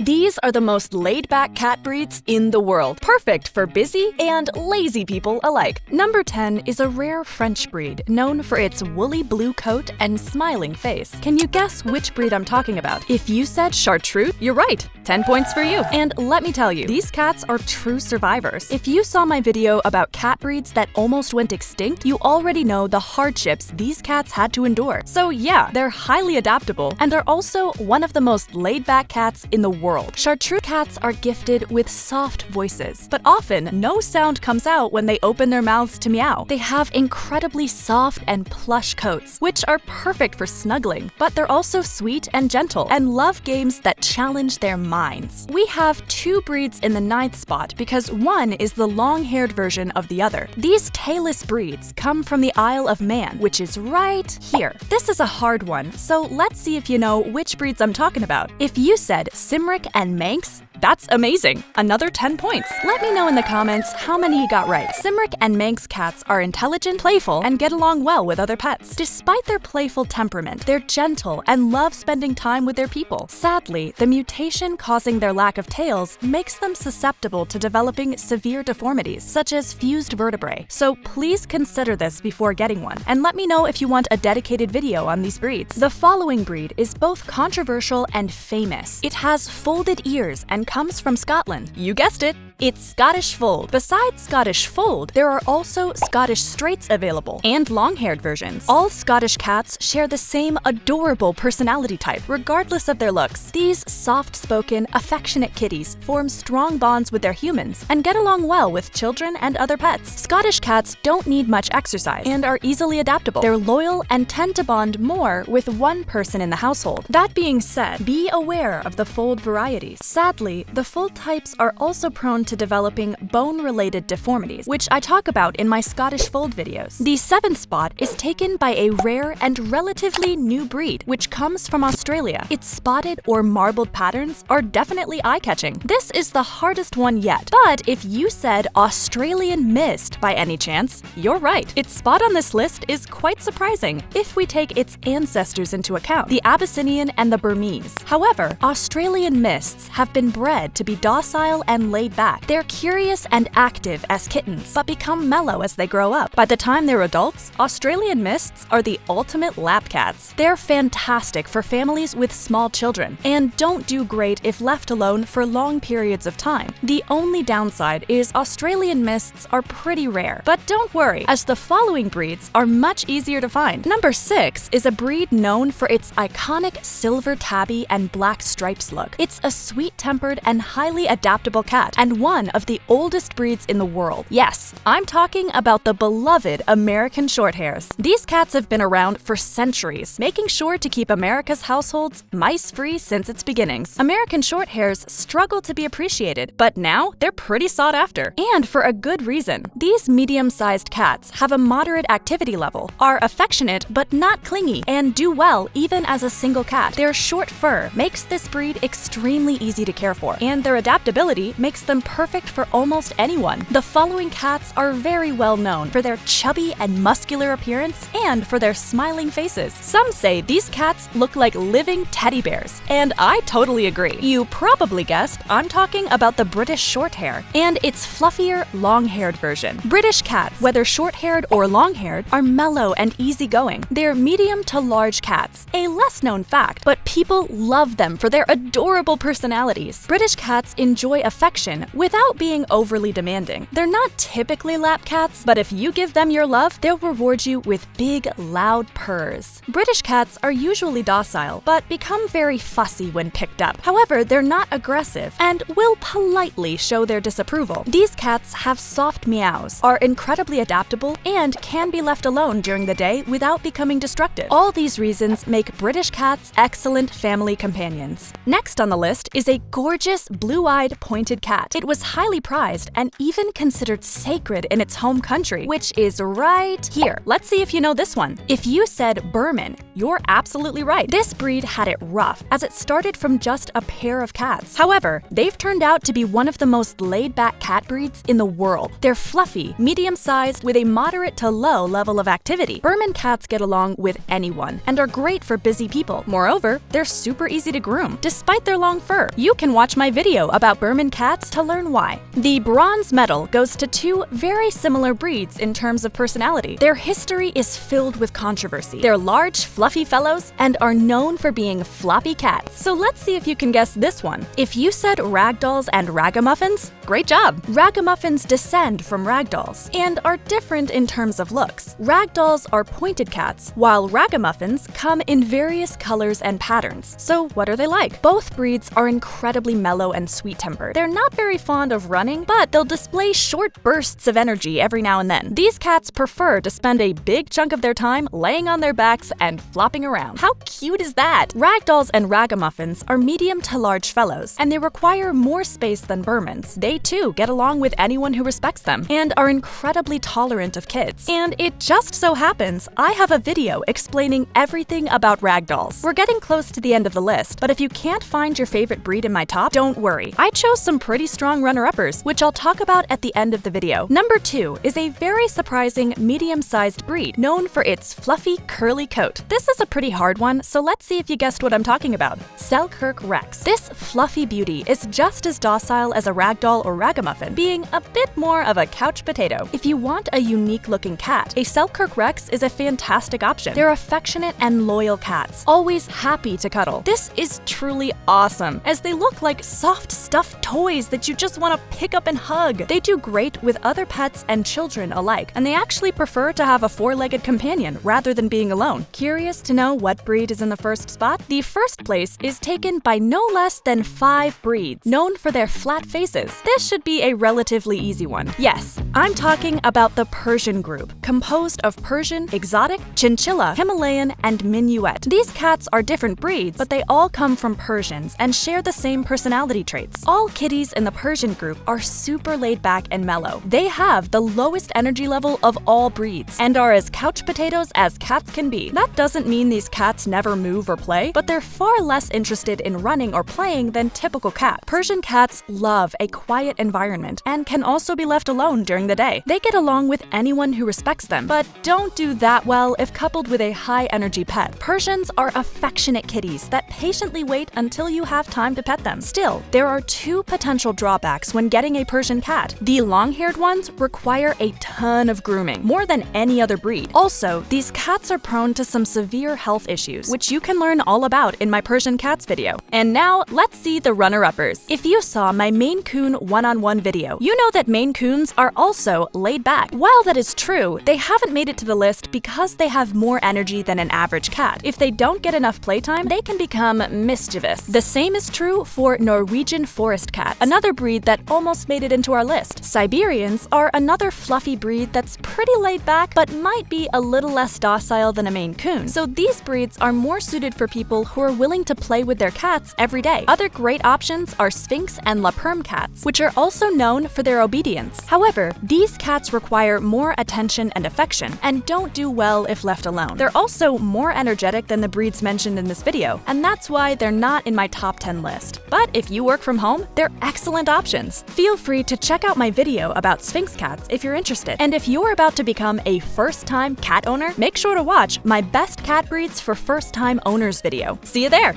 These are the most laid-back cat breeds in the world, perfect for busy and lazy people alike. Number 10 is a rare French breed known for its woolly blue coat and smiling face. Can you guess which breed I'm talking about? If you said Chartreuse, you're right. 10 points for you. And let me tell you, these cats are true survivors. If you saw my video about cat breeds that almost went extinct, you already know the hardships these cats had to endure. So yeah, they're highly adaptable, and they're also one of the most laid-back cats in the world. Chartreuse cats are gifted with soft voices, but often no sound comes out when they open their mouths to meow. They have incredibly soft and plush coats, which are perfect for snuggling, but they're also sweet and gentle and love games that challenge their minds. We have two breeds in the 9th spot because one is the long-haired version of the other. These tailless breeds come from the Isle of Man, which is right here. This is a hard one, so let's see if you know which breeds I'm talking about. If you said 𝐚𝐴𝐴𝐴𝐴 and Manx, that's amazing! Another 10 points. Let me know in the comments how many you got right. 𝐚𝐴𝐴𝐴 and Manx cats are intelligent, playful, and get along well with other pets. Despite their playful temperament, they're gentle and love spending time with their people. Sadly, the mutation causing their lack of tails makes them susceptible to developing severe deformities, such as fused vertebrae. So please consider this before getting one, and let me know if you want a dedicated video on these breeds. The following breed is both controversial and famous. It has folded ears and comes from Scotland. You guessed it! It's Scottish Fold. Besides Scottish Fold, there are also Scottish Straights available, and long-haired versions. All Scottish cats share the same adorable personality type, regardless of their looks. These soft-spoken, affectionate kitties form strong bonds with their humans and get along well with children and other pets. Scottish cats don't need much exercise and are easily adaptable. They're loyal and tend to bond more with one person in the household. That being said, be aware of the Fold varieties. Sadly, the Fold types are also prone to developing bone-related deformities, which I talk about in my Scottish Fold videos. The 7th spot is taken by a rare and relatively new breed, which comes from Australia. Its spotted or marbled patterns are definitely eye-catching. This is the hardest one yet, but if you said Australian Mist by any chance, you're right. Its spot on this list is quite surprising if we take its ancestors into account, the Abyssinian and the Burmese. However, Australian Mists have been bred to be docile and laid back. They're curious and active as kittens, but become mellow as they grow up. By the time they're adults, Australian Mists are the ultimate lap cats. They're fantastic for families with small children, and don't do great if left alone for long periods of time. The only downside is Australian Mists are pretty rare, but don't worry, as the following breeds are much easier to find. Number 6 is a breed known for its iconic silver tabby and black stripes look. It's a sweet-tempered and highly adaptable cat, and one of the oldest breeds in the world. Yes, I'm talking about the beloved American Shorthairs. These cats have been around for centuries, making sure to keep America's households mice-free since its beginnings. American Shorthairs struggle to be appreciated, but now they're pretty sought after. And for a good reason. These medium-sized cats have a moderate activity level, are affectionate but not clingy, and do well even as a single cat. Their short fur makes this breed extremely easy to care for, and their adaptability makes them perfect for almost anyone. The following cats are very well known for their chubby and muscular appearance and for their smiling faces. Some say these cats look like living teddy bears, and I totally agree. You probably guessed I'm talking about the British Shorthair and its fluffier, long-haired version. British cats, whether short-haired or long-haired, are mellow and easygoing. They're medium to large cats, a less-known fact, but people love them for their adorable personalities. British cats enjoy affection without being overly demanding. They're not typically lap cats, but if you give them your love, they'll reward you with big, loud purrs. British cats are usually docile, but become very fussy when picked up. However, they're not aggressive and will politely show their disapproval. These cats have soft meows, are incredibly adaptable, and can be left alone during the day without becoming destructive. All these reasons make British cats excellent family companions. Next on the list is a gorgeous blue-eyed pointed cat. It was was highly prized and even considered sacred in its home country, which is right here. Let's see if you know this one. If you said Burman, you're absolutely right. This breed had it rough, as it started from just a pair of cats. However, they've turned out to be one of the most laid-back cat breeds in the world. They're fluffy, medium-sized, with a moderate to low level of activity. Burman cats get along with anyone and are great for busy people. Moreover, they're super easy to groom, despite their long fur. You can watch my video about Burman cats to learn why. The bronze medal goes to two very similar breeds in terms of personality. Their history is filled with controversy. They're large, fluffy fellows and are known for being floppy cats. So let's see if you can guess this one. If you said ragdolls and ragamuffins, great job! Ragamuffins descend from ragdolls and are different in terms of looks. Ragdolls are pointed cats, while ragamuffins come in various colors and patterns. So what are they like? Both breeds are incredibly mellow and sweet-tempered. They're not very fond of running, but they'll display short bursts of energy every now and then. These cats prefer to spend a big chunk of their time laying on their backs and flopping around. How cute is that? Ragdolls and ragamuffins are medium to large fellows, and they require more space than Burmans. They too get along with anyone who respects them and are incredibly tolerant of kids. And it just so happens I have a video explaining everything about ragdolls. We're getting close to the end of the list, but if you can't find your favorite breed in my top, don't worry. I chose some pretty strong runner-uppers, which I'll talk about at the end of the video. Number 2 is a very surprising medium-sized breed known for its fluffy, curly coat. This is a pretty hard one, so let's see if you guessed what I'm talking about. Selkirk Rex. This fluffy beauty is just as docile as a ragdoll or ragamuffin, being a bit more of a couch potato. If you want a unique-looking cat, a Selkirk Rex is a fantastic option. They're affectionate and loyal cats, always happy to cuddle. This is truly awesome, as they look like soft stuffed toys that you just want to pick up and hug. They do great with other pets and children alike, and they actually prefer to have a four-legged companion rather than being alone. Curious to know what breed is in the first spot? The first place is taken by no less than 5 breeds, known for their flat faces. This should be a relatively easy one. Yes, I'm talking about the Persian group, composed of Persian, exotic, chinchilla, Himalayan, and Minuet. These cats are different breeds, but they all come from Persians and share the same personality traits. All kitties in the Persian group are super laid back and mellow. They have the lowest energy level of all breeds and are as couch potatoes as cats can be. That doesn't mean these cats never move or play, but they're far less interested in running or playing than typical cats. Persian cats love a quiet environment and can also be left alone during the day. They get along with anyone who respects them, but don't do that well if coupled with a high-energy pet. Persians are affectionate kitties that patiently wait until you have time to pet them. Still, there are 2 potential drawbacks when getting a Persian cat. The long-haired ones require a ton of grooming, more than any other breed. Also, these cats are prone to some severe health issues, which you can learn all about in my Persian cats video. And now, let's see the runner-uppers. If you saw my Maine Coon one-on-one video, you know that Maine Coons are also laid back. While that is true, they haven't made it to the list because they have more energy than an average cat. If they don't get enough playtime, they can become mischievous. The same is true for Norwegian forest cats, another breed that almost made it into our list. Siberians are another fluffy breed that's pretty laid back, but might be a little less docile than a Maine Coon. So these breeds are more suited for people who are willing to play with their cats every day. Other great options are Sphynx and 𝗲𝗶𝘀𝘁 cats, which are also known for their obedience. However, these cats require more attention and affection, and don't do well if left alone. They're also more energetic than the breeds mentioned in this video, and that's why they're not in my top 10 list. But if you work from home, they're excellent options. Feel free to check out my video about Sphynx cats if you're interested. And if you're about to become a first-time cat owner, make sure to watch my best cat breeds for first-time owners video. See you there!